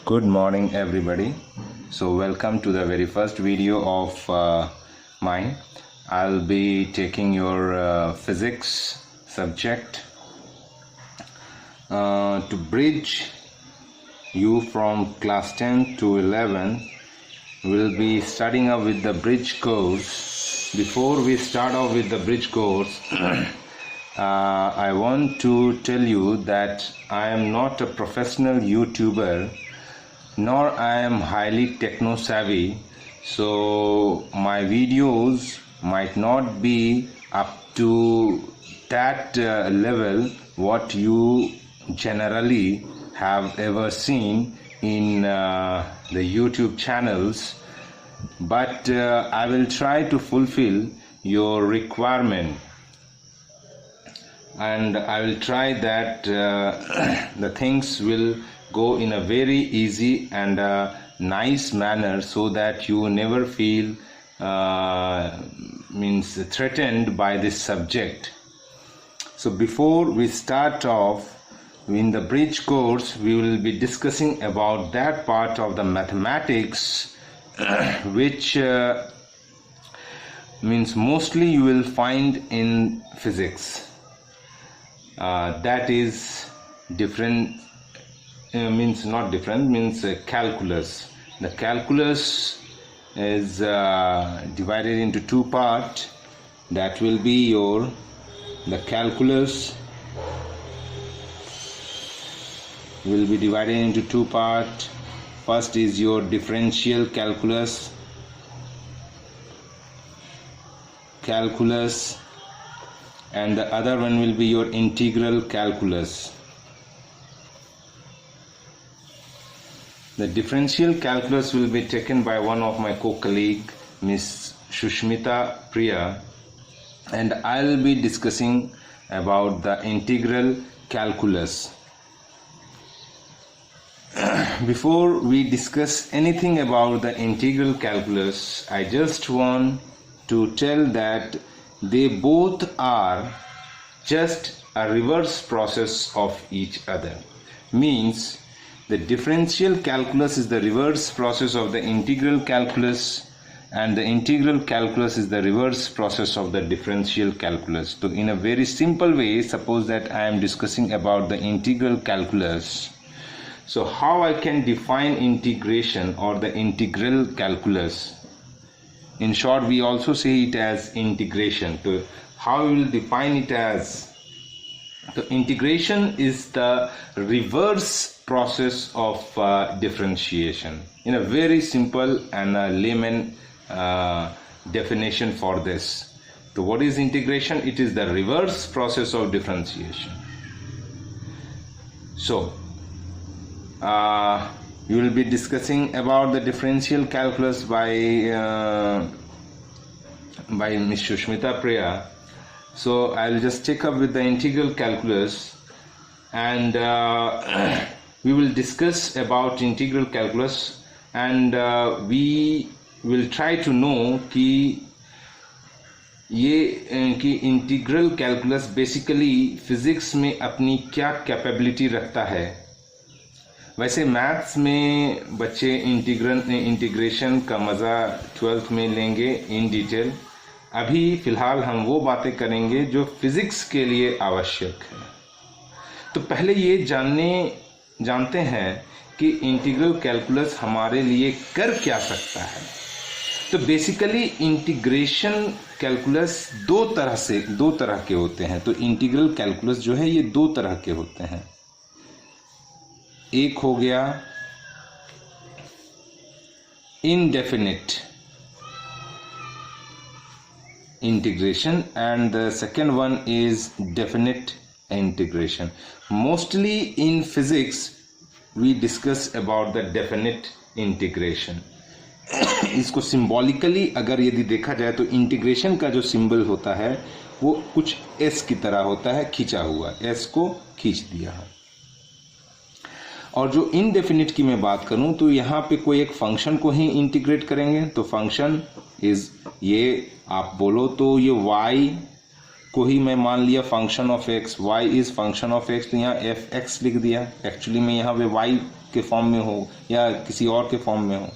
Good morning everybody. So welcome to the very first video of mine. I'll be taking your physics subject to bridge you from class 10 to 11. We'll be starting up with the bridge course. Before we start off with the bridge course, I want to tell you that I am not a professional YouTuber, nor I am highly techno savvy, so my videos might not be up to that level what you generally have ever seen in the YouTube channels, but I will try to fulfill your requirement, and I will try that the things will go in a very easy and nice manner, so that you never feel threatened by this subject. So before we start off in the bridge course, we will be discussing about that part of the mathematics which means mostly you will find in physics, that is different, calculus. The calculus is divided into two parts. That will be the calculus will be divided into two parts. First is your differential calculus, and the other one will be your integral calculus. The differential calculus will be taken by one of my co-colleague, Miss Shushmita Priya, and I'll be discussing about the integral calculus. Before we discuss anything about the integral calculus, I just want to tell that they both are just a reverse process of each other. Means the differential calculus is the reverse process of the integral calculus, and the integral calculus is the reverse process of the differential calculus. So in a very simple way, suppose that I am discussing about the integral calculus. So how I can define integration or the integral calculus? In short, we also say it as integration. So how we will define it as? The integration is the reverse process of differentiation. In a very simple and layman definition for this. So what is integration? It is the reverse process of differentiation. So you will be discussing about the differential calculus by Ms. Shushmita Priya. So I'll just take up with the integral calculus, and we will discuss about integral calculus, and we will try to know कि integral calculus basically physics में अपनी क्या capability रखता है. वैसे maths में बच्चे integration का मज़ा 12th में लेंगे इन डिटेल. अभी फ़िलहाल हम वो बातें करेंगे जो फिज़िक्स के लिए आवश्यक है. तो पहले ये जानते हैं कि इंटीग्रल कैलकुलस हमारे लिए कर क्या सकता है. तो बेसिकली इंटीग्रेशन कैलकुलस दो तरह के होते हैं. तो इंटीग्रल कैलकुलस जो है ये दो तरह के होते हैं. एक हो गया indefinite integration, and the second one is definite integration. Mostly in physics we discuss about the definite integration. इसको सिंबॉलिकली अगर यदि देखा जाए तो इंटीग्रेशन का जो सिंबल होता है वो कुछ एस की तरह होता है, खींचा हुआ. एस को खींच दिया है. और जो इनडेफिनिट की मैं बात करूं तो यहाँ पे कोई एक फंक्शन को ही इंटीग्रेट करेंगे. तो फंक्शन इज ये आप बोलो तो ये y को ही मैं मान लिया function of x, y is function of x, तो यहाँ एफ एक्स लिख दिया। एक्चुअली में यहाँ पे वाई के फॉर्म में हो या किसी और के फॉर्म में हो,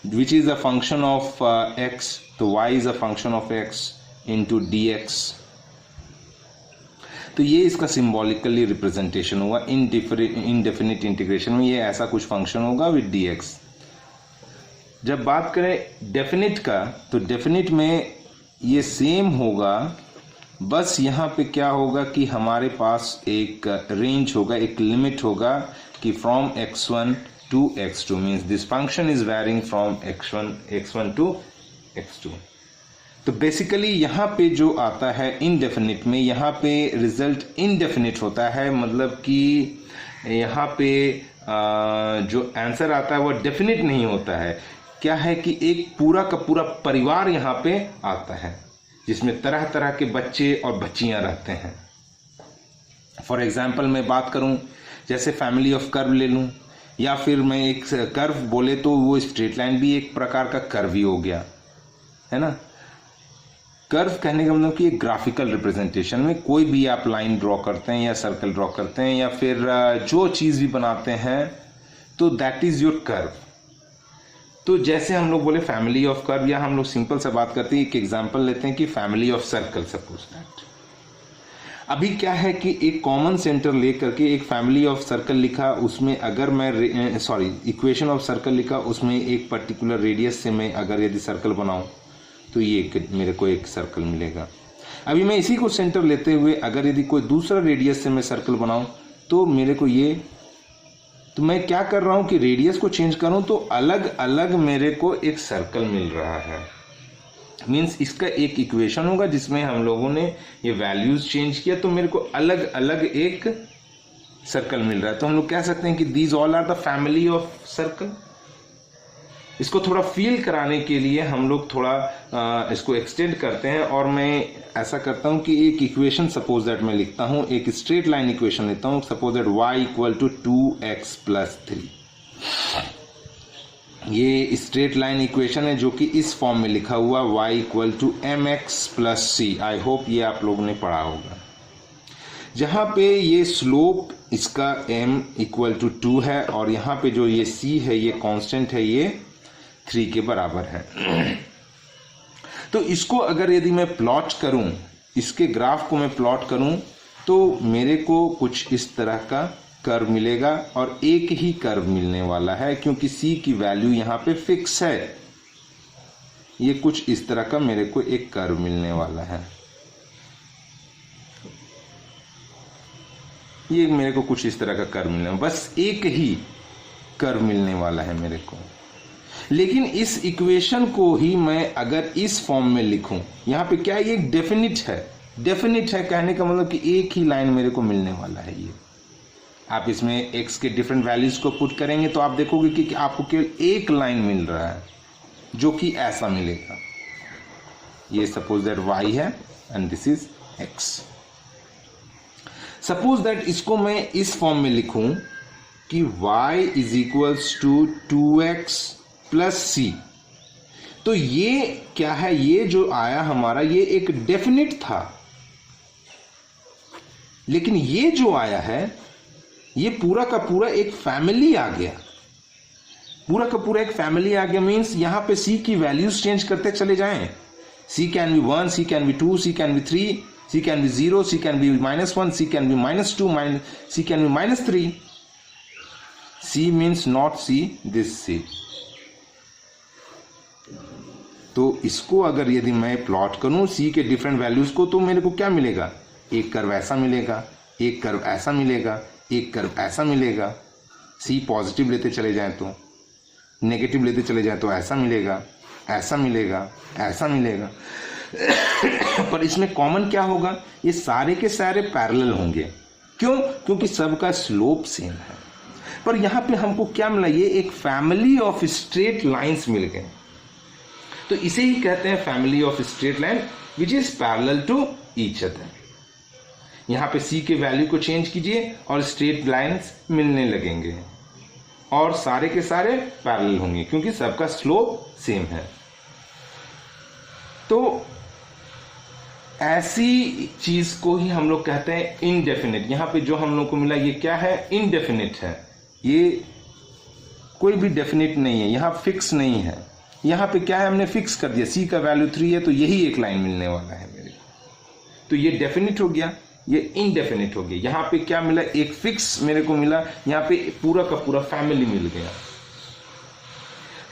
which is a function of x, तो y is a function of x into d x. तो ये इसका सिम्बॉलिकली रिप्रेजेंटेशन हुआ। इनडेफिनिट इंटीग्रेशन में ये ऐसा कुछ फंक्शन होगा विद डी एक्स। जब बात करें डेफिनिट का, तो डेफिनिट में ये सेम होगा, बस यहाँ पे क्या होगा कि हमारे पास एक रेंज होगा, एक लिमिट होगा कि from x1 to x2 means this function is varying from x1 to x2। तो बेसिकली यहाँ पे जो आता है इनडेफिनिट में, यहाँ पे रिजल्ट इनडेफिनिट होता है, मतलब कि यहाँ पे जो आंसर आता है वो डेफिनिट नहीं होता है। क्या है कि एक पूरा का पूरा परिवार यहाँ पे आता है जिसमें तरह तरह के बच्चे और बच्चियां रहते हैं। फॉर एग्जाम्पल मैं बात करूं, जैसे फैमिली ऑफ कर्व ले लूं, या फिर मैं एक कर्व बोले तो वो स्ट्रेट लाइन भी एक प्रकार का कर्व ही हो गया, है ना। कर्व कहने का मतलब कि एक ग्राफिकल रिप्रेजेंटेशन में कोई भी आप लाइन ड्रॉ करते हैं या सर्कल ड्रॉ करते हैं या फिर जो चीज़ भी बनाते हैं, तो दैट इज योर कर्व। तो जैसे हम लोग बोले फैमिली ऑफ कर्व, या हम लोग सिंपल सा बात करते हैं, एक एग्जांपल लेते हैं कि family of circle suppose that. अभी क्या है कि एक कॉमन सेंटर लेकर के एक फैमिली ऑफ सर्कल लिखा, उसमें अगर मैं इक्वेशन ऑफ सर्कल लिखा, उसमें एक पर्टिकुलर रेडियस से मैं अगर यदि सर्कल बनाऊं तो ये मेरे को एक सर्कल मिलेगा। अभी मैं इसी को सेंटर लेते हुए अगर यदि कोई दूसरा रेडियस से मैं सर्कल बनाऊं तो मेरे को ये, तो मैं क्या कर रहा हूं कि रेडियस को चेंज करूं तो अलग अलग मेरे को एक सर्कल मिल रहा है। मीन्स इसका एक इक्वेशन होगा जिसमें हम लोगों ने ये वैल्यूज चेंज किया तो मेरे को अलग अलग एक सर्कल मिल रहा है। तो हम लोग कह सकते हैं कि these all are the family of circle. इसको थोड़ा फील कराने के लिए हम लोग थोड़ा इसको एक्सटेंड करते हैं, और मैं ऐसा करता हूं कि एक इक्वेशन सपोज दैट मैं लिखता हूं, एक स्ट्रेट लाइन इक्वेशन लेता हूं, suppose that y equal to 2x plus 3। ये स्ट्रेट लाइन इक्वेशन है जो कि इस फॉर्म में लिखा हुआ y equal to mx plus c। I hope ये आप लोगों ने पढ़ा होगा, जहां पे ये स्लोप इसका m इक्वल टू 2 है और यहाँ पे जो ये c है ये कांस्टेंट है, ये 3 के बराबर है। तो इसको अगर यदि मैं प्लॉट करूं, इसके ग्राफ को मैं प्लॉट करूं, तो मेरे को कुछ इस तरह का कर्व मिलेगा, और एक ही कर्व मिलने वाला है क्योंकि c की वैल्यू यहाँ पे फिक्स है। ये कुछ इस तरह का मेरे को एक कर्व मिलने वाला है, ये मेरे को कुछ इस तरह का कर्व मिलने वाला, बस एक ही कर्व मिलने वाला है मेरे को। लेकिन इस इक्वेशन को ही मैं अगर इस फॉर्म में लिखूं, यहाँ पे क्या है, ये डेफिनिट है। डेफिनिट है कहने का मतलब कि एक ही लाइन मेरे को मिलने वाला है। ये आप इसमें x के डिफरेंट वैल्यूज को पुट करेंगे तो आप देखोगे कि आपको केवल एक लाइन मिल रहा है जो कि ऐसा मिलेगा। ये सपोज दैट y है and this is x। Suppose that इसको मैं इस फॉर्म में लिखूं कि y is equals to 2x plus c। तो ये क्या है, ये जो आया हमारा ये एक डेफिनिट था, लेकिन ये जो आया है ये पूरा का पूरा एक फैमिली आ गया। पूरा का पूरा एक फैमिली आ गया मीन्स यहां पे c की वैल्यूज चेंज करते चले जाएं। c can be 1, c can be 2, c can be 3, c can be 0, c can be -1, c can be -2, c can be -3। c means not c, this c। तो इसको अगर यदि मैं प्लॉट करूं c के डिफरेंट वैल्यूज को, तो मेरे को क्या मिलेगा, एक कर्व ऐसा मिलेगा, एक कर्व ऐसा मिलेगा, एक कर्व ऐसा मिलेगा। c पॉजिटिव लेते चले जाएं तो, नेगेटिव लेते चले जाएं तो ऐसा मिलेगा, ऐसा मिलेगा, ऐसा मिलेगा। पर इसमें कॉमन क्या होगा, ये सारे के सारे पैरेलल होंगे। क्यों? क्योंकि सबका स्लोप सेम है। पर यहाँ पे हमको क्या मिला, ये एक फैमिली ऑफ स्ट्रेट लाइंस मिल गए। तो इसे ही कहते हैं family of straight line which is parallel to each other. यहाँ पे c के वैल्यू को चेंज कीजिए और स्ट्रेट लाइंस मिलने लगेंगे और सारे के सारे पैरेलल होंगे क्योंकि सबका स्लोप सेम है। तो ऐसी चीज को ही हम लोग कहते हैं इनडेफिनिट। यहाँ पे जो हम लोग को मिला ये क्या है, इनडेफिनिट है, ये कोई भी डेफिनिट नहीं है, यहाँ फिक्स नहीं है। यहाँ पे क्या है, हमने फिक्स कर दिया c का वैल्यू 3 है तो यही एक लाइन मिलने वाला है मेरे को, तो ये डेफिनिट हो गया, ये इनडेफिनिट हो गया। यहाँ पे क्या मिला, एक फिक्स मेरे को मिला, यहाँ पे पूरा का पूरा फैमिली मिल गया।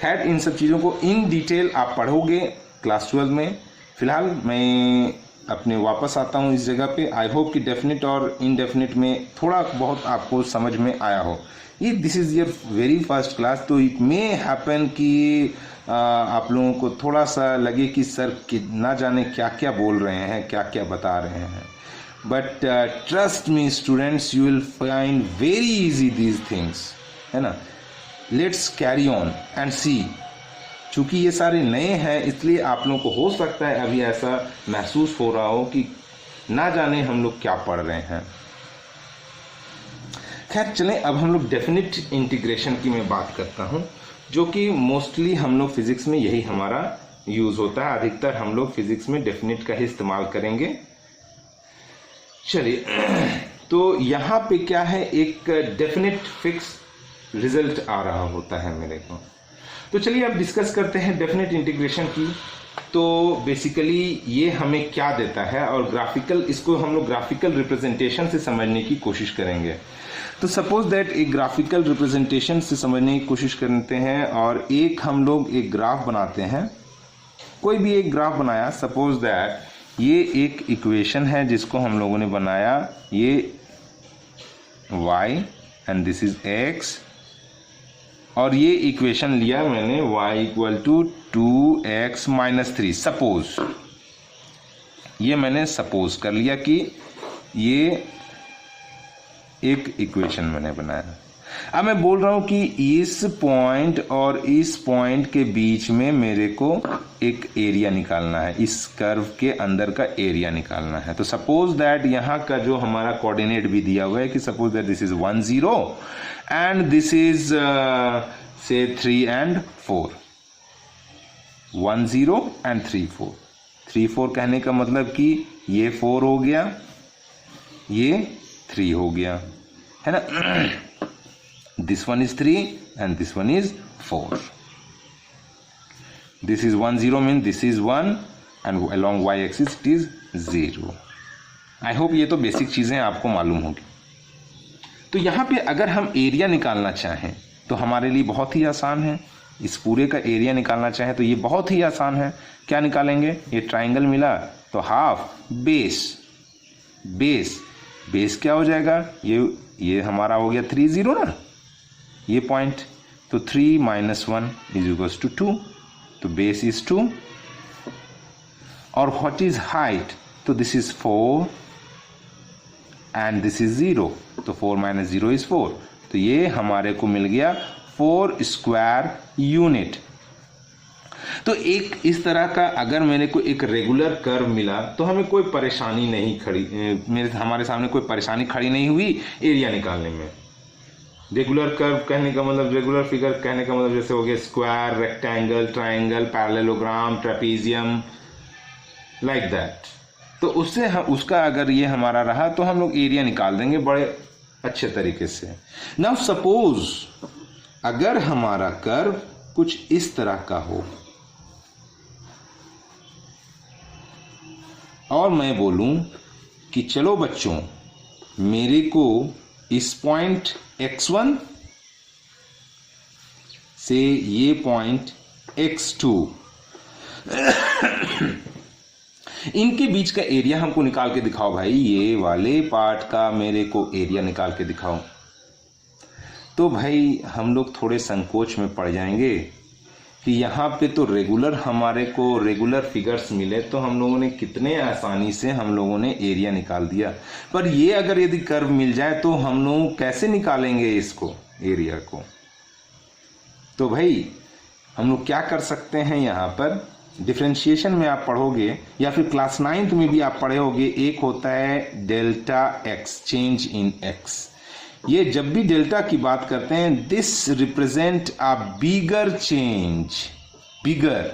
खैर इन सब चीज़ों को इन डिटेल आप पढ़ोगे क्लास 12 में। फिलहाल मैं अपने वापस आता हूँ इस जगह पे। आई होप कि डेफिनिट और इनडेफिनिट में थोड़ा बहुत आपको समझ में आया हो। ये this is your very first class, तो इट मे हैपन कि आप लोगों को थोड़ा सा लगे कि सर ना जाने क्या क्या बोल रहे हैं, क्या क्या बता रहे हैं, but trust me students, you will find very easy these things, है ना। लेट्स कैरी ऑन एंड सी। चूंकि ये सारे नए हैं इसलिए आप लोगों को हो सकता है अभी ऐसा महसूस हो रहा हो कि ना जाने हम लोग क्या पढ़ रहे हैं। खैर चलें, अब हम लोग डेफिनिट इंटीग्रेशन की मैं बात करता हूँ, जो कि मोस्टली हम लोग फिजिक्स में यही हमारा यूज होता है। अधिकतर हम लोग फिजिक्स में डेफिनिट का ही इस्तेमाल करेंगे। चलिए, तो यहाँ पे क्या है, एक डेफिनिट फिक्स रिजल्ट आ रहा होता है मेरे को। तो चलिए अब डिस्कस करते हैं डेफिनेट इंटीग्रेशन की। तो बेसिकली ये हमें क्या देता है, और ग्राफिकल, इसको हम लोग ग्राफिकल रिप्रेजेंटेशन से समझने की कोशिश करेंगे। तो सपोज दैट एक ग्राफिकल रिप्रेजेंटेशन से समझने की कोशिश करते हैं, और एक हम लोग एक ग्राफ बनाते हैं। कोई भी एक ग्राफ बनाया, सपोज दैट ये एक इक्वेशन है जिसको हम लोगों ने बनाया, ये y and this is x, और ये इक्वेशन लिया मैंने y equal to 2x minus 3। Suppose, ये मैंने सपोज कर लिया कि ये एक इक्वेशन मैंने बनाया। अब मैं बोल रहा हूं कि इस पॉइंट और इस पॉइंट के बीच में मेरे को एक एरिया निकालना है, इस कर्व के अंदर का एरिया निकालना है। तो सपोज दैट यहाँ का जो हमारा कोऑर्डिनेट भी दिया हुआ है कि suppose that this is 1 0 and this is से 3 and 4, 1 0 एंड 3 4। 3 4 कहने का मतलब कि ये 4 हो गया, ये 3 हो गया, है ना। This one is 3 and this one is 4। This is 1 0 mean this is 1 and along y axis it is 0। I hope ये तो बेसिक चीजें आपको मालूम होगी। तो यहाँ पे अगर हम एरिया निकालना चाहें तो हमारे लिए बहुत ही आसान है। इस पूरे का एरिया निकालना चाहें तो ये बहुत ही आसान है। क्या निकालेंगे, ये ट्राइंगल मिला तो हाफ बेस, बेस क्या हो जाएगा, ये हमारा हो गया 3 0 ना, ये पॉइंट, तो 3 - 1 इज इक्वल्स टू 2, तो बेस इज 2। और व्हाट इज हाइट, तो this is 4 and this is 0, तो 4 - 0 इज 4, तो ये हमारे को मिल गया 4 स्क्वायर यूनिट। तो एक इस तरह का अगर मेरे को एक रेगुलर कर्व मिला तो हमें कोई परेशानी नहीं खड़ी, हमारे सामने कोई परेशानी खड़ी नहीं हुई एरिया निकालने में। रेगुलर कर्व कहने का मतलब, रेगुलर फिगर कहने का मतलब जैसे हो गया square, rectangle, triangle, parallelogram, trapezium, like that. तो उससे उसका अगर ये हमारा रहा तो हम लोग एरिया निकाल देंगे बड़े अच्छे तरीके से। नाउ सपोज अगर हमारा कर्व कुछ इस तरह का हो और मैं बोलूं कि चलो बच्चों मेरे को इस पॉइंट x1 से ये पॉइंट x2 इनके बीच का एरिया हमको निकाल के दिखाओ भाई, ये वाले पार्ट का मेरे को एरिया निकाल के दिखाओ। तो भाई हम लोग थोड़े संकोच में पड़ जाएंगे कि यहाँ पे तो रेगुलर हमारे को रेगुलर फिगर्स मिले तो हम लोगों ने कितने आसानी से हम लोगों ने एरिया निकाल दिया, पर ये अगर यदि कर्व मिल जाए तो हम लोग कैसे निकालेंगे इसको, एरिया को। तो भाई हम लोग क्या कर सकते हैं, यहाँ पर डिफरेंशिएशन में आप पढ़ोगे या फिर क्लास 9th में भी आप पढ़े होगे, एक होता है delta x, change in x. ये जब भी डेल्टा की बात करते हैं, this represent a bigger change, bigger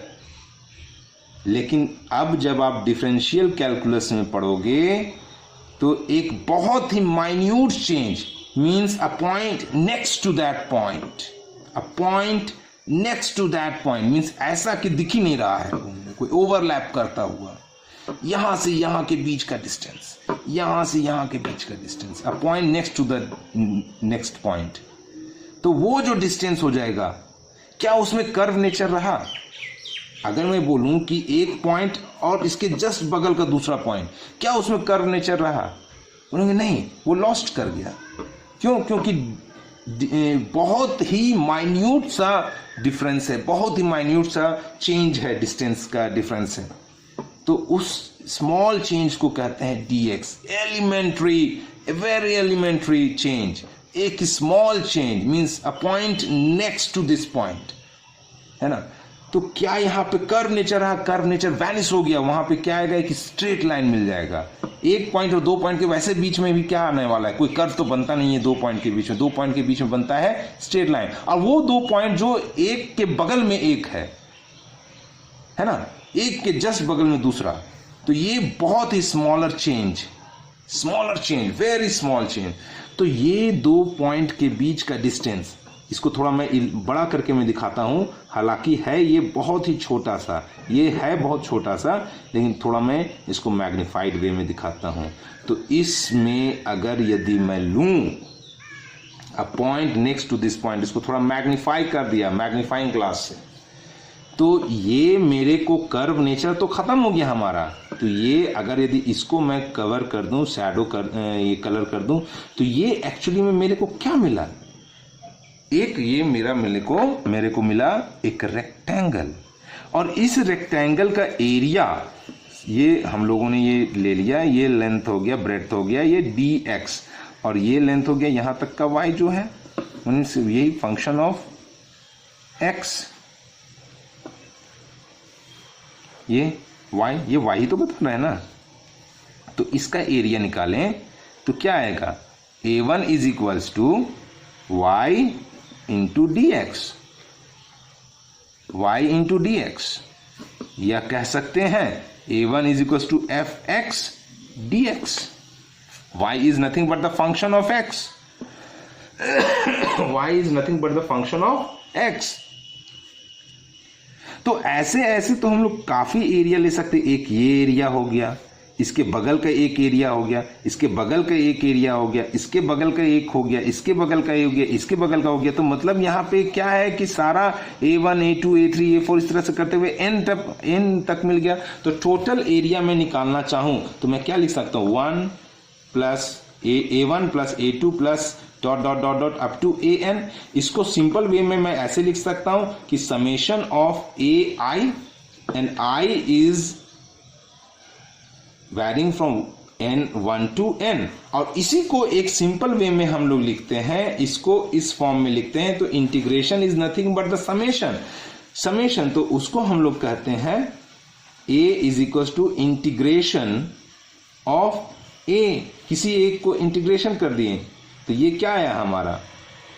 लेकिन अब जब आप डिफरेंशियल कैलकुलस में पढ़ोगे तो एक बहुत ही minute change means a point next to that point, a point next to that point means ऐसा कि दिख ही नहीं रहा है, कोई ओवरलैप करता हुआ, यहां से यहां के बीच का डिस्टेंस, यहां से यहां के बीच का distance, a point next to the next point. तो वो जो डिस्टेंस हो जाएगा, क्या उसमें कर्व नेचर रहा? अगर मैं बोलूं कि एक पॉइंट और इसके जस्ट बगल का दूसरा पॉइंट, क्या उसमें कर्व नेचर रहा? बोलेंगे नहीं, वो लॉस्ट कर गया। क्यों? क्योंकि बहुत ही माइन्यूट सा डिफरेंस है, बहुत ही माइन्यूट सा चेंज है, डिस्टेंस का डिफरेंस है। तो उस स्मॉल चेंज को कहते हैं dx, elementary, very elementary change. एक small change means a point next to this point, है ना। तो क्या यहाँ पे कर्व नेचर है? कर्व नेचर वैनिश हो गया। वहां पे क्या आएगा? एक स्ट्रेट लाइन मिल जाएगा। एक पॉइंट और दो पॉइंट के वैसे बीच में भी क्या आने वाला है? कोई कर्व तो बनता नहीं है दो पॉइंट के बीच में। दो पॉइंट के बीच में बनता है स्ट्रेट लाइन, और वो दो पॉइंट जो एक के बगल में एक है ना, एक के जस्ट बगल में दूसरा। तो ये बहुत ही smaller change, very small change. तो ये दो पॉइंट के बीच का डिस्टेंस, इसको थोड़ा मैं बड़ा करके मैं दिखाता हूं। हालांकि है ये बहुत ही छोटा सा, ये है बहुत छोटा सा, लेकिन थोड़ा मैं इसको मैग्नीफाइड वे में दिखाता हूं। तो इसमें अगर यदि मैं लूं a point next to this point, इसको थोड़ा मैग्नीफाई कर दिया मैग्नीफाइंग ग्लास से, तो ये मेरे को कर्व नेचर तो खत्म हो गया हमारा। तो ये अगर यदि इसको मैं कवर कर दूं, शैडो कर ये कलर कर दूं, तो ये एक्चुअली में मेरे को क्या मिला? एक ये मेरे को मिला एक रेक्टेंगल, और इस रेक्टेंगल का एरिया, ये हम लोगों ने ये ले लिया, ये लेंथ हो गया, ब्रेड्थ हो गया ये dx, और ये लेंथ हो गया यहां तक का y जो है, यही फंक्शन ऑफ x, ये y ही तो बताना है ना। तो इसका एरिया निकालें तो क्या आएगा? a1 is equals to y into dx, y into dx, या कह सकते हैं a1 is equals to fx dx। y is nothing but the function of x, y is nothing but the function of x। तो ऐसे तो हम लोग काफी एरिया ले सकते। एक ये एरिया हो गया, इसके बगल का एक एरिया हो गया, इसके बगल का एक एरिया हो गया, इसके बगल का एक हो गया, इसके बगल का एक हो गया, इसके बगल का हो गया। तो मतलब यहाँ पे क्या है कि सारा a1 a2 a3 a4 इस तरह से करते हुए n तक मिल गया। तो टोटल एरिया में निकालना चाहूं तो मैं क्या लिख सकता हूं? 1 plus a1 plus a2 plus dot dot dot dot up to an। इसको सिंपल वे में मैं ऐसे लिख सकता हूं कि summation of ai and i is varying from n1 to n। और इसी को एक सिंपल वे में हम लोग लिखते हैं, इसको इस फॉर्म में लिखते हैं। तो integration is nothing but the summation, तो उसको हम लोग कहते हैं a is equal to integration of a, किसी एक को इंटीग्रेशन कर दिए तो ये क्या आया हमारा?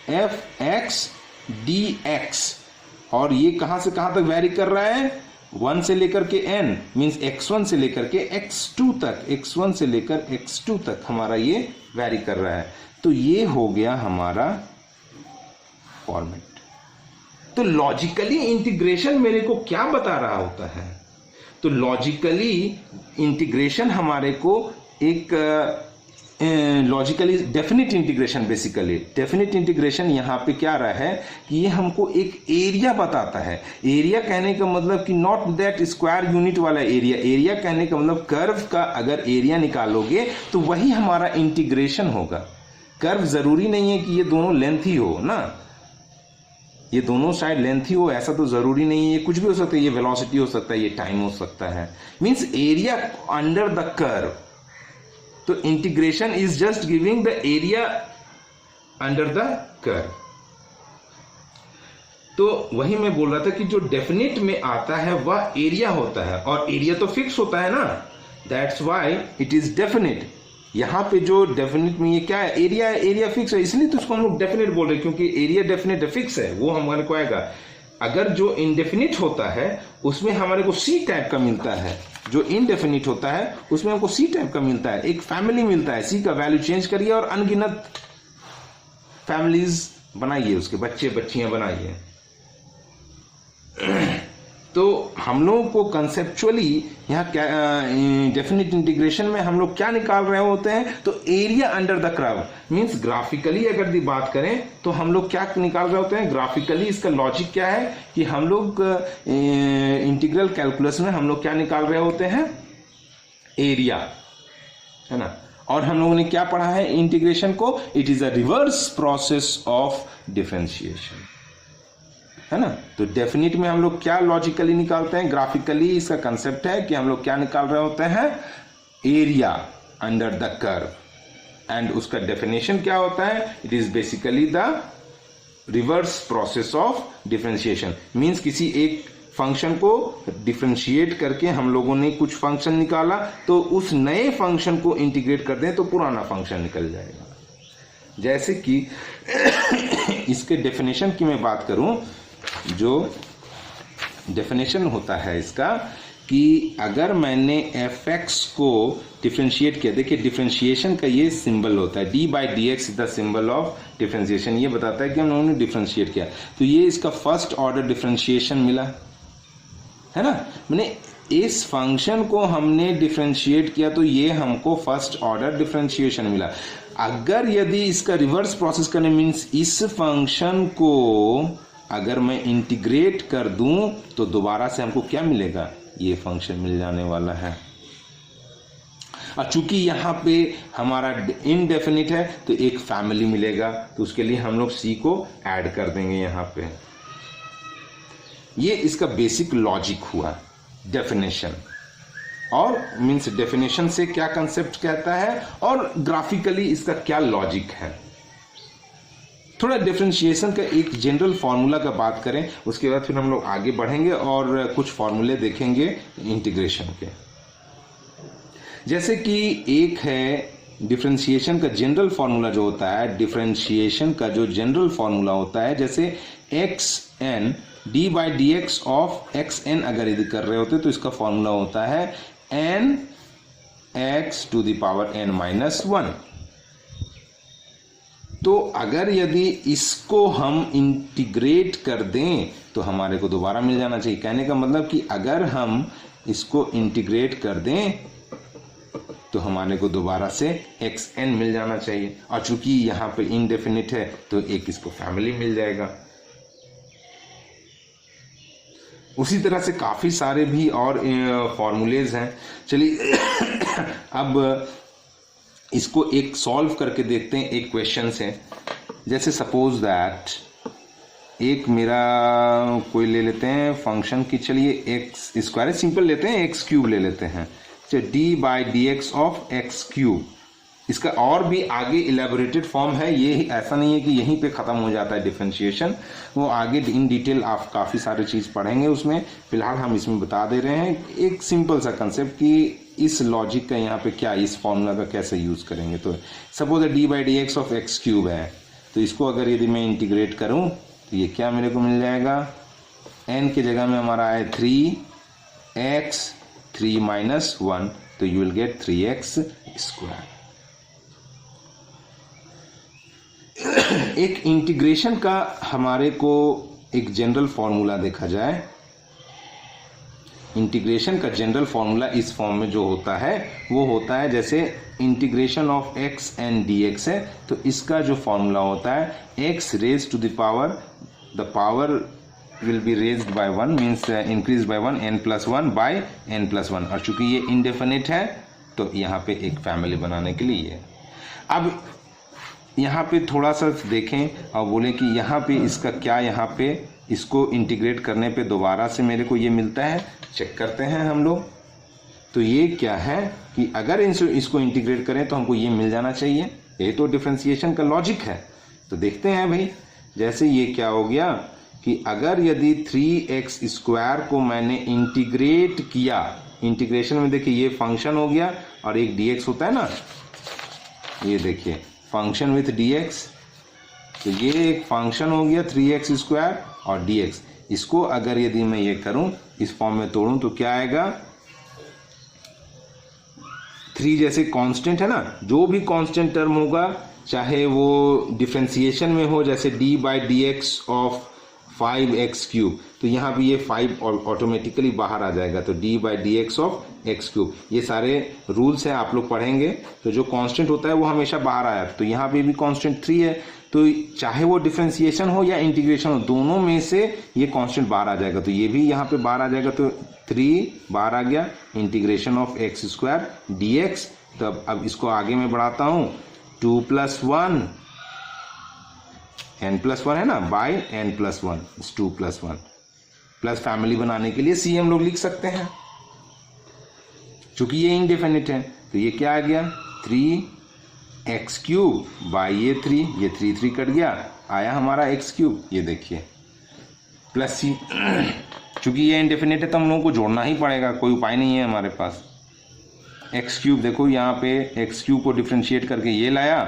fx dx। और ये कहां से कहां तक वैरी कर रहा है? 1 से लेकर के n मीन्स x1 से लेकर के x2 तक, x1 से लेकर x2 तक हमारा ये वैरी कर रहा है। तो ये हो गया हमारा फॉर्मेट। तो लॉजिकली इंटीग्रेशन मेरे को क्या बता रहा होता है? तो लॉजिकली इंटीग्रेशन हमारे को एक logically definite integration, basically definite integration यहाँ पे क्या रहा है कि ये हमको एक एरिया बताता है। एरिया कहने का मतलब कि नॉट दैट स्क्वायर यूनिट वाला एरिया, एरिया कहने का मतलब कर्व का अगर एरिया निकालोगे तो वही हमारा इंटीग्रेशन होगा। कर्व जरूरी नहीं है कि ये दोनों लेंथ ही हो ना, ये दोनों साइड लेंथ ही हो ऐसा तो जरूरी नहीं है। ये कुछ भी हो सकता है, ये वेलोसिटी हो सकता है, ये टाइम हो सकता है, means area under the curve. तो integration is just giving the area under the curve. तो वही मैं बोल रहा था कि जो डेफिनेट में आता है वह एरिया होता है, और एरिया तो फिक्स होता है ना, that's why it is definite. यहां पे जो डेफिनेट में ये क्या है? एरिया फिक्स है, इसलिए तो उसको हम लोग डेफिनेट बोल रहे हैं, क्योंकि एरिया डेफिनेट फिक्स है, वो हमारे को आएगा। अगर जो इंडेफिनिट होता है उसमें हमारे को सी टाइप का मिलता है, जो इनडेफिनिट होता है उसमें हमको सी टाइप का मिलता है, एक फैमिली मिलता है, सी का वैल्यू चेंज करिए और अनगिनत फैमिलीज बनाइए, उसके बच्चे बच्चियां बनाइए। तो हम लोगों को कंसेप्चुअली यहाँ क्या डेफिनिट इंटीग्रेशन में हम लोग क्या निकाल रहे होते हैं, तो area under the curve means graphically अगर बात करें तो हम लोग क्या निकाल रहे होते हैं, ग्राफिकली इसका लॉजिक क्या है कि हम लोग इंटीग्रल कैलकुलस में हम लोग क्या निकाल रहे होते हैं, एरिया, है ना। और हम लोगों ने क्या पढ़ा है इंटीग्रेशन को, it is a reverse process of differentiation, है ना। तो डेफिनिट में हम लोग क्या लॉजिकली निकालते हैं, ग्राफिकली इसका कंसेप्ट है कि हम लोग क्या निकाल रहे होते हैं, area under the curve, and उसका डेफिनेशन क्या होता है, it is basically the reverse process of differentiation. Means किसी एक फंक्शन को डिफरेंशिएट करके हम लोगों ने कुछ फंक्शन निकाला, तो उस नए फंक्शन को इंटीग्रेट कर दें तो पुराना फंक्शन निकल जाएगा। जैसे कि इसके डेफिनेशन की मैं बात करूं, जो डेफिनेशन होता है इसका कि अगर मैंने fx को डिफरेंशिएट किया, देखिए डिफरेंशिएशन का ये सिंबल होता है, d by d x is the symbol of differentiation, ये बताता है कि हम लोगों ने डिफरेंशिएट किया, तो ये इसका फर्स्ट ऑर्डर डिफरेंशिएशन मिला, है ना। मैंने इस फंक्शन को हमने डिफरेंशिएट किया तो ये हमको फर्स्ट ऑर्डर डिफरेंशिएशन मिला। अगर यदि इसका रिवर्स प्रोसेस करने मीन्स इस फंक्शन को अगर मैं इंटीग्रेट कर दूं तो दोबारा से हमको क्या मिलेगा, ये फंक्शन मिल जाने वाला है। और चूंकि यहाँ पे हमारा इनडेफिनिट है तो एक फैमिली मिलेगा, तो उसके लिए हम लोग सी को ऐड कर देंगे यहाँ पे। ये इसका बेसिक लॉजिक हुआ डेफिनेशन, और मीन्स डेफिनेशन से क्या कंसेप्ट कहता है और ग्राफिकली इसका क्या लॉजिक है। थोड़ा डिफरेंशिएशन का एक जनरल फार्मूला का बात करें, उसके बाद फिर हम लोग आगे बढ़ेंगे और कुछ फार्मूले देखेंगे इंटीग्रेशन के। जैसे कि एक है डिफरेंशिएशन का जनरल फार्मूला जो होता है, डिफरेंशिएशन का जो जनरल फार्मूला होता है, जैसे x n d by d x of x n अगर यदि कर रहे होते तो इसका फॉर्मूला होता है n x to the power n minus one. तो अगर यदि इसको हम इंटीग्रेट कर दें तो हमारे को दोबारा मिल जाना चाहिए। कहने का मतलब कि अगर हम इसको इंटीग्रेट कर दें तो हमारे को दोबारा से एक्स एन मिल जाना चाहिए, और चूंकि यहाँ पे इनडेफिनिट है तो एक इसको फैमिली मिल जाएगा। उसी तरह से काफी सारे भी और फॉर्मूलेज हैं। चलिए अब इसको एक सॉल्व करके देखते हैं एक क्वेश्चन से। जैसे सपोज दैट एक मेरा कोई ले लेते हैं फंक्शन की, चलिए एक्स स्क्वायर सिंपल लेते हैं, एक्स क्यूब ले लेते हैं, चलिए D by d x of x cube. इसका और भी आगे इलेबोरेटेड फॉर्म है, ये ऐसा नहीं है कि यहीं पे खत्म हो जाता है डिफरेंशिएशन, वो आगे इन डिटेल आप काफ़ी सारी चीज़ पढ़ेंगे उसमें। फिलहाल हम इसमें बता दे रहे हैं एक सिंपल सा कंसेप्ट कि इस लॉजिक का यहाँ पे क्या, इस फॉर्मूला का कैसे यूज़ करेंगे। तो suppose D by d x of x cube है, तो इसको अगर यदि मैं इंटीग्रेट करूँ तो ये क्या मेरे को मिल जाएगा, एन की जगह में हमारा है 3x 3 माइनस 1, तो you will get 3x square. एक इंटीग्रेशन का हमारे को एक जनरल फॉर्मूला देखा जाए, इंटीग्रेशन का जनरल फॉर्मूला इस फॉर्म में जो होता है वो होता है जैसे integration of x and d x है, तो इसका जो फॉर्मूला होता है x raise to the power, the power will be raised by 1 means increase by 1 n plus 1 by n plus 1, और चूंकि ये इनडेफिनिट है तो यहाँ पे एक फैमिली बनाने के लिए। अब यहाँ पे थोड़ा सा देखें और बोलें कि यहाँ पे इसका क्या, यहाँ पे इसको इंटीग्रेट करने पे दोबारा से मेरे को ये मिलता है, चेक करते हैं हम लोग। तो ये क्या है कि अगर इसको इंटीग्रेट करें तो हमको ये मिल जाना चाहिए, ये तो डिफरेंशिएशन का लॉजिक है। तो देखते हैं भाई, जैसे ये क्या हो गया कि अगर यदि 3x स्क्वायर को मैंने इंटीग्रेट किया, इंटीग्रेशन में देखिए ये फंक्शन हो गया और एक dx होता है ना, ये देखिए फंक्शन विथ dx, तो ये एक फंक्शन हो गया 3x² और dx। इसको अगर यदि मैं ये करूं, इस फॉर्म में तोड़ूं तो क्या आएगा, 3 जैसे कांस्टेंट है ना, जो भी कांस्टेंट टर्म होगा चाहे वो डिफरेंशिएशन में हो, जैसे d/dx ऑफ 5x³, तो यहाँ पे ये 5 ऑटोमेटिकली बाहर आ जाएगा, तो d/dx ऑफ x³। ये सारे रूल्स हैं, आप लोग पढ़ेंगे। तो जो कांस्टेंट होता है वो हमेशा बाहर आया, तो यहाँ पे भी कांस्टेंट 3 है, तो चाहे वो डिफरेंशिएशन हो या इंटीग्रेशन हो, दोनों में से ये कांस्टेंट बाहर आ जाएगा, तो ये भी यहाँ पे बाहर आ जाएगा, तो 3 बाहर आ गया, इंटीग्रेशन ऑफ x² dx। तब अब इसको आगे मैं बढ़ाता हूँ, 2 + 1 n+1 है ना, बाय n+1 2 + 1 प्लस फैमिली बनाने के लिए c हम लोग लिख सकते हैं, चूंकि ये इंडेफिनिट है। तो ये क्या आ गया, 3x³ बाय ये 3 कट गया, आया हमारा x³, ये देखिए प्लस c। चूंकि ये इंडेफिनिट है तो हम लोगों को जोड़ना ही पड़ेगा, कोई उपाय नहीं है हमारे पास। x³ देखो यहाँ पे x³ को डिफ्रेंशिएट करके ये लाया,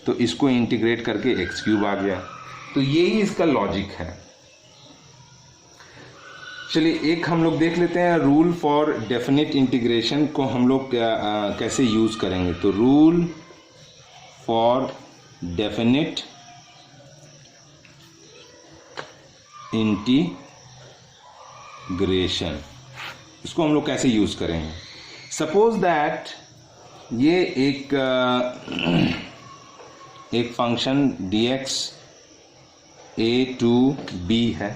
तो इसको इंटीग्रेट करके x³ आ गया। तो यही इसका लॉजिक है। चलिए एक हम लोग देख लेते हैं रूल फॉर डेफिनेट इंटीग्रेशन को हम लोग कैसे यूज करेंगे। तो रूल फॉर डेफिनेट इंटीग्रेशन, इसको हम लोग कैसे यूज करेंगे। सपोज दैट ये एक function dx a to b है,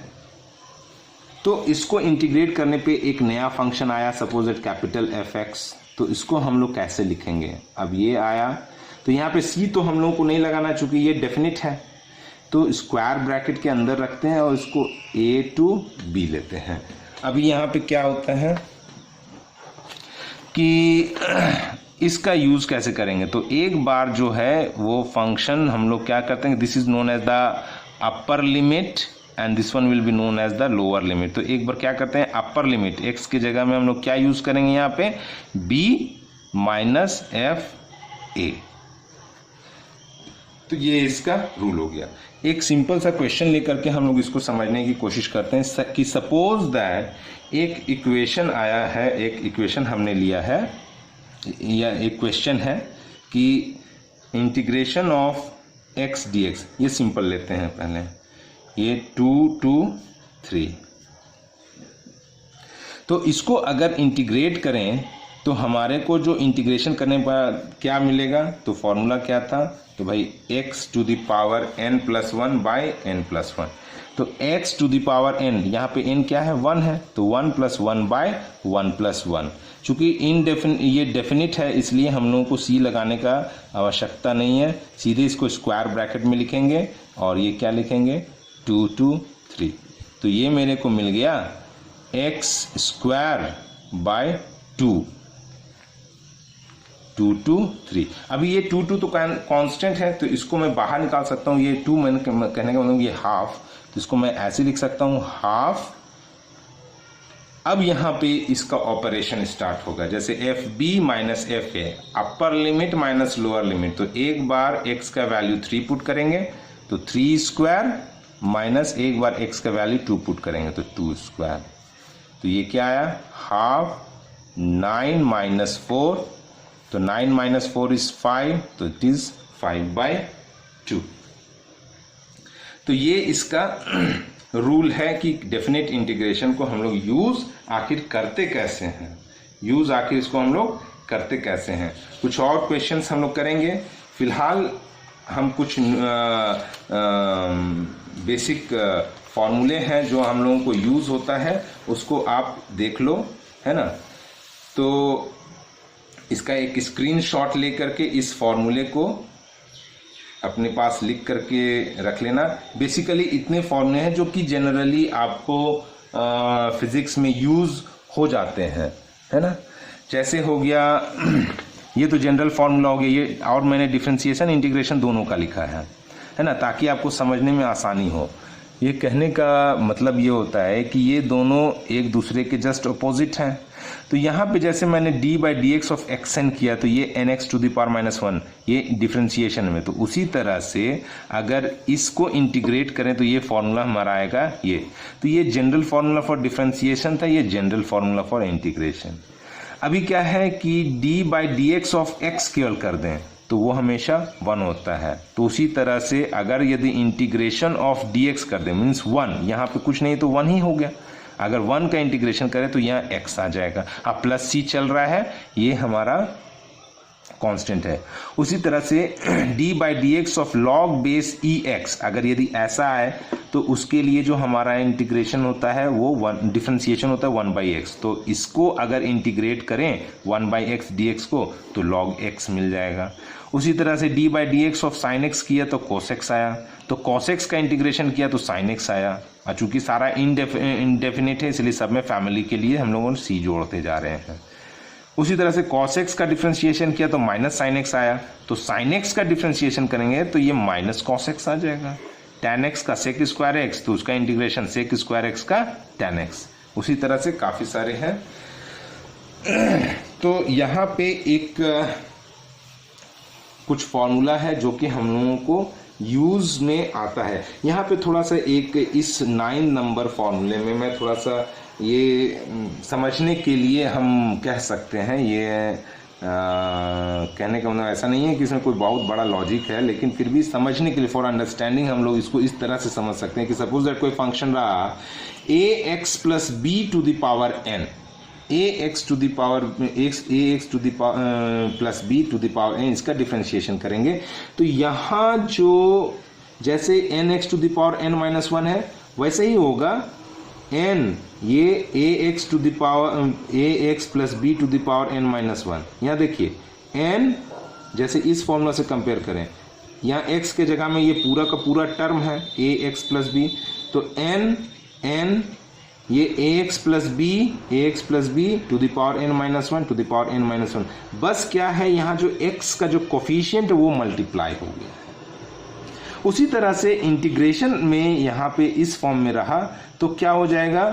तो इसको इंटीग्रेट करने पे एक नया फंक्शन आया, सपोज दैट कैपिटल fx। तो इसको हम लोग कैसे लिखेंगे, अब ये आया, तो यहाँ पे c तो हम लोगों को नहीं लगाना चूंकि ये डेफिनिट है, तो स्क्वायर ब्रैकेट के अंदर रखते हैं और इसको a to b लेते हैं। अभी यहाँ पे क्या होता है कि इसका यूज कैसे करेंगे, तो एक बार जो है वो फंक्शन हम लोग क्या करते हैं, this is known as the upper limit and this one will be known as the lower limit. तो एक बार क्या करते हैं, अपर लिमिट x की जगह में हम लोग क्या यूज करेंगे यहाँ पे, b - fa। तो ये इसका रूल हो गया। एक सिंपल सा क्वेश्चन लेकर के हम लोग इसको समझने की कोशिश करते हैं कि सपोज दैट एक इक्वेशन आया है, एक इक्वेशन हमने लिया है या एक क्वेश्चन है कि इंटीग्रेशन ऑफ x dx, ये सिंपल लेते हैं पहले, ये 2 to 3। तो इसको अगर इंटीग्रेट करें तो हमारे को जो इंटीग्रेशन करने पर क्या मिलेगा, तो फॉर्मूला क्या था, तो भाई x to the power n+1 by n+1। तो x to the power n, यहाँ पे n क्या है, 1 है, तो 1 + 1 by 1+1। चूंकि ये डेफिनिट है इसलिए हम लोगों को c लगाने का आवश्यकता नहीं है, सीधे इसको स्क्वायर ब्रैकेट में लिखेंगे और ये क्या लिखेंगे, 2 to 3। तो ये मेरे को मिल गया x² by 2 to 3। अभी ये 2 तो कांस्टेंट है, तो इसको मैं बाहर निकाल सकता हूँ, ये 2 मैंने कहने का मतलब ये हाफ, तो इसको मैं ऐसे लिख सकता हूँ हाफ। अब यहाँ पे इसका ऑपरेशन स्टार्ट होगा, जैसे fb - fa, upper limit minus lower limit. तो एक बार x का वैल्यू 3 पुट करेंगे तो 3² माइनस एक बार x का वैल्यू 2 पुट करेंगे तो 2²। तो ये क्या आया, हाफ 9 - 4, तो 9 - 4 इज 5, तो इट इज 5/2। तो ये इसका रूल है कि डेफिनेट इंटीग्रेशन को हम लोग यूज आखिर करते कैसे हैं, इसको हम लोग करते कैसे हैं। कुछ और क्वेश्चंस हम लोग करेंगे, फिलहाल हम कुछ बेसिक फॉर्मूले हैं जो हम लोगों को यूज होता है, उसको आप देख लो, है ना। तो इसका एक स्क्रीनशॉट लेकर के इस फॉर्मूले को अपने पास लिख करके रख लेना। बेसिकली इतने फॉर्मूले हैं जो कि जनरली आपको फिजिक्स में यूज हो जाते हैं, है ना। जैसे हो गया ये तो जनरल फॉर्मूला हो गया ये, और मैंने डिफरेंशिएशन इंटीग्रेशन दोनों का लिखा है ना, ताकि आपको समझने में आसानी हो। ये कहने का मतलब ये होता है कि ये दोनों एक दूसरे के जस्ट अपोजिट हैं। तो यहाँ पे जैसे मैंने d by d x of x n किया तो ये n x to the power -1 ये डिफ्रेंशिएशन में, तो उसी तरह से अगर इसको इंटीग्रेट करें तो ये फॉर्मूला हमारा आएगा ये। तो ये जनरल फार्मूला फॉर डिफ्रेंशिएशन था, ये जनरल फार्मूला फॉर इंटीग्रेशन। अभी क्या है कि D by d x of x केवल कर दें तो वो हमेशा 1 होता है। तो उसी तरह से अगर यदि इंटीग्रेशन ऑफ डी एक्स कर दें मीन्स 1, यहाँ पे कुछ नहीं तो 1 ही हो गया। अगर 1 का इंटीग्रेशन करें तो यहाँ x आ जाएगा। अब प्लस c चल रहा है, ये हमारा कांस्टेंट है। उसी तरह से d by d x of log base E x, अगर यदि ऐसा है तो उसके लिए जो हमारा इंटीग्रेशन होता है वो डिफ्रेंशिएशन होता है 1/x। तो इसको अगर इंटीग्रेट करें 1/x dx को तो log x मिल जाएगा। उसी तरह से d by d x of sine x किया तो cos x आया, तो cos x का इंटीग्रेशन किया तो sin x आया। और चूंकि सारा इनडेफिनिट है इसलिए सब में फैमिली के लिए हम लोगों c जोड़ते जा रहे हैं। उसी तरह से cos x का डिफ्रेंशिएशन किया तो माइनस sin x आया, तो sin x का डिफ्रेंशिएशन करेंगे तो ये माइनस cos x आ जाएगा। tan x का sec स्क्वायर x तो उसका इंटीग्रेशन sec स्क्वायर x का tan x। उसी तरह से काफ़ी सारे हैं। तो यहाँ पे एक कुछ फॉर्मूला है जो कि हम लोगों को यूज में आता है। यहाँ पे थोड़ा सा एक इस 9 नंबर फॉर्मूले में मैं थोड़ा सा ये समझने के लिए हम कह सकते हैं, ये कहने का मतलब ऐसा नहीं है कि इसमें कोई बहुत बड़ा लॉजिक है, लेकिन फिर भी समझने के लिए फॉर अंडरस्टैंडिंग हम लोग इसको इस तरह से समझ सकते हैं कि सपोज दैट कोई फंक्शन रहा ax plus b to the power n, ax to the power ax to the plus b to the power n, इसका डिफ्रेंशिएशन करेंगे तो यहाँ जो जैसे nx to the power n - 1 है वैसे ही होगा n, ये ax to the power ax plus b to the power n - 1। यहाँ देखिए n जैसे इस फॉर्मूला से कंपेयर करें, यहाँ x के जगह में ये पूरा का पूरा टर्म है ax प्लस बी, तो n ये ax plus b to the power n - 1 to the power n - 1। बस क्या है यहाँ जो x का जो कोफिशिएंट है वो मल्टीप्लाई हो गया। उसी तरह से इंटीग्रेशन में यहाँ पे इस फॉर्म में रहा तो क्या हो जाएगा,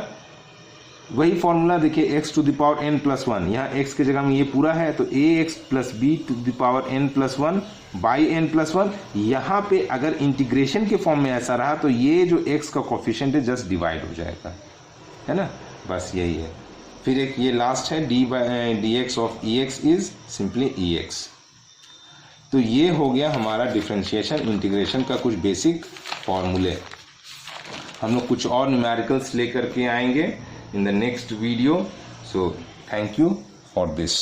वही फॉर्मूला देखिए x to the power n plus 1, यहाँ x के जगह में ये पूरा है तो ax plus b to the power n plus 1 by n plus 1। यहाँ पे अगर इंटीग्रेशन के फॉर्म में ऐसा रहा तो ये जो x का कोफिशिएंट है जस्ट डिवाइड हो जाएगा, है ना, बस यही है। फिर एक ये लास्ट है d by d x of E x is simply E x. तो ये हो गया हमारा डिफरेंशिएशन इंटीग्रेशन का कुछ बेसिक फॉर्मूले। हम लोग कुछ और न्यूमेरिकल्स लेकर के आएंगे in the next video. So thank you for this.